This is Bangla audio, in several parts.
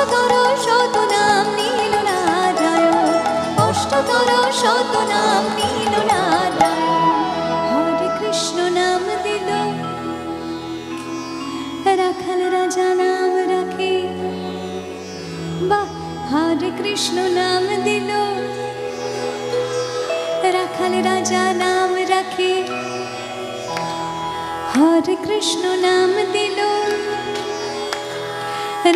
অষ্টতর শতনাম নীল নারায়ণ, অষ্টতর শতনাম নীল নারায়ণ। হরে কৃষ্ণ নাম দিল, রাখাল রাজা নাম রাখে, বাহ। হরে কৃষ্ণ নাম দিল, রাখাল রাজা নাম রাখে। হরে কৃষ্ণ নাম দিল,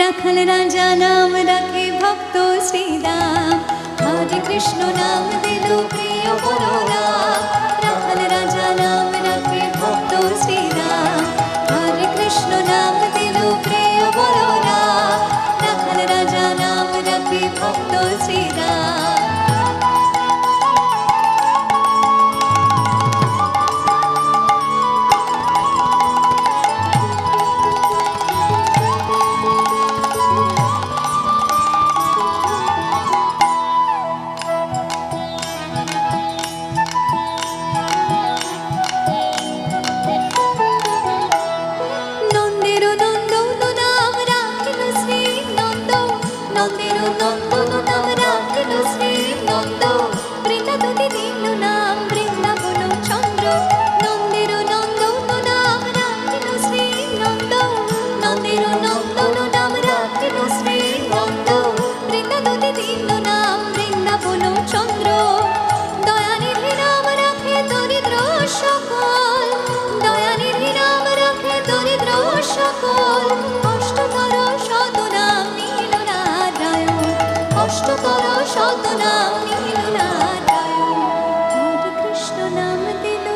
রাখাল রাজা নাম রাখে ভক্ত শ্রীরাম। হরে কৃষ্ণ নাম দিল, প্রিয় বলরাম, রাখাল রাজা নাম রাখে ভক্ত শ্রীরাম। হরে কৃষ্ণ নাম দিল, প্রিয় বলরাম, রাখাল রাজা নাম রাখে ভক্ত শ্রীরাম। নন্দের নন্দন নাম রাখিল শ্রী নন্দ, বৃন্দাবতী দিল নাম বৃন্দাবন চন্দ্র। নন্দের নন্দন নাম রাখিল শ্রী নন্দ, নন্দের নন্দন নাম রাখিল শ্রী নন্দ, বৃন্দাবতী দিল নাম বৃন্দাবন চন্দ্র। দয়ানিধি নাম রাখে দরিদ্র সকল, দয়ানিধি নাম রাখে দরিদ্র সকল। অষ্টতর শতনাম নীল নারায়ণ, অষ্টতর শতনাম নীল নারায়ণ। হরে কৃষ্ণ নাম দিল,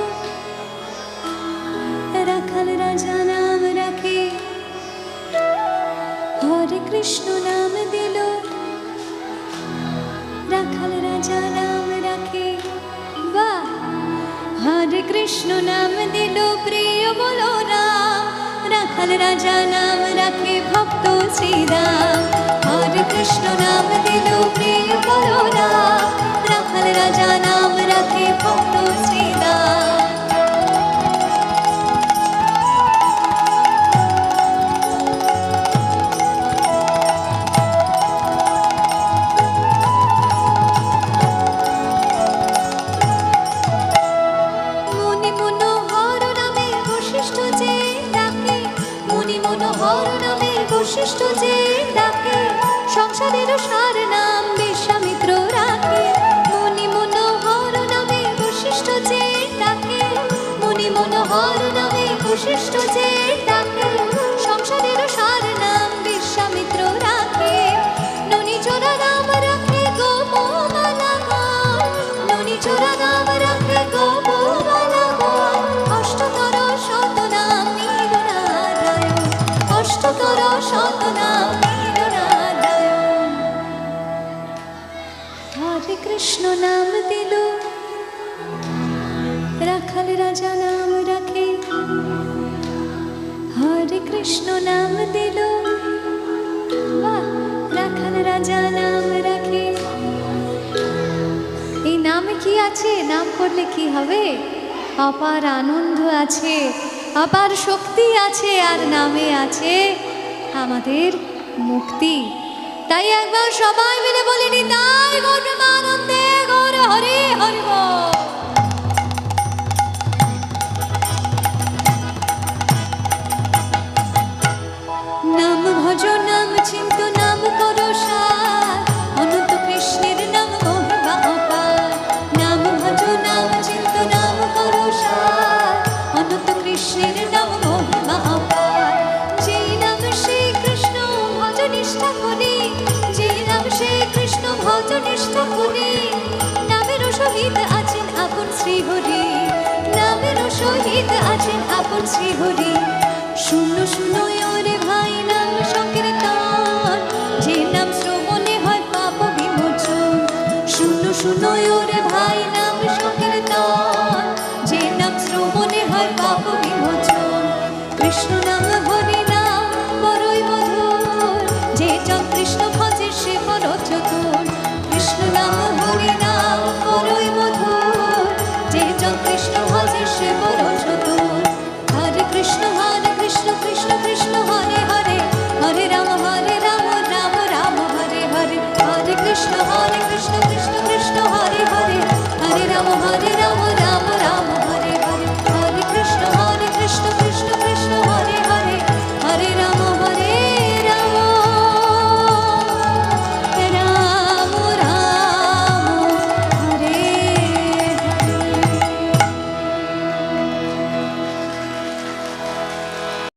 রাখাল রাজা নাম রাখে। হরে কৃষ্ণ নাম দিল, রাখাল রাজা নাম রাখে, বাহ। হরে কৃষ্ণ নাম দিল, প্রিয় বলরাম, রাখাল রাজা নাম রাখে ভক্ত শ্রীরাম। হরে কৃষ্ণ নাম দিল, প্রিয় বলরাম, রাখাল রাজা নাম রাখে ভক্ত শ্রীরাম। মুনি মনোহর নামে বশিষ্ঠ যে ডাকে, মুনি মনোহর নামে বশিষ্ঠ যে ডাকে, সংসারের সার নাম বিশ্বামিত্র রাখে। মুনি মনোহর নামে বশিষ্ঠ যে ডাকে, মুনি মনোহর নামে বশিষ্ঠ যে ডাকে, সংসারের সার নাম বিশ্বামিত্র রাখে। ননি চোরা নাম রাখে গোপমালা গণ, ননি চোরা নাম রাখে গোপমালা গণ। অষ্টতর শতনাম নীল নারায়ণ, অষ্টতর শতনাম নীল নারায়ণ। হরে কৃষ্ণ নাম দিল, রাখাল রাজা নাম রাখে। হরে কৃষ্ণ নাম দিল, বাহ, রাখাল রাজা নাম রাখে। এই নামে কি আছে? নাম করলে কি হবে? অপার আনন্দ আছে, অপার শক্তি আছে, আর নামে আছে আমাদের মুক্তি। তাই একবার সবাই মিলে বলিনি, তাই গৌর প্রেমানন্দে গৌর হরি হরি বল। নাম ভজ নাম চিন্ত নাম করো সার, অনন্ত কৃষ্ণের নাম মহিমা অপার। নাম ভজ নাম চিন্ত নাম করো সার, অনন্ত কৃষ্ণের নাম মহিমা অপার। যেই নাম শ্রী কৃষ্ণ ভজ নিষ্ঠা করি, যেই নাম শ্রী কৃষ্ণ ভজ নিষ্ঠা করি, নামের সহিত আছেন আপন শ্রী হরি, নামের সহিত আছেন আপন শ্রী হরি। শুনো শুনো ওরে ভাই নাম সংকীর্তন, যে নাম শ্রবণে হয় পাপ বিমোচন। শুনো শুনো ওরে ভাই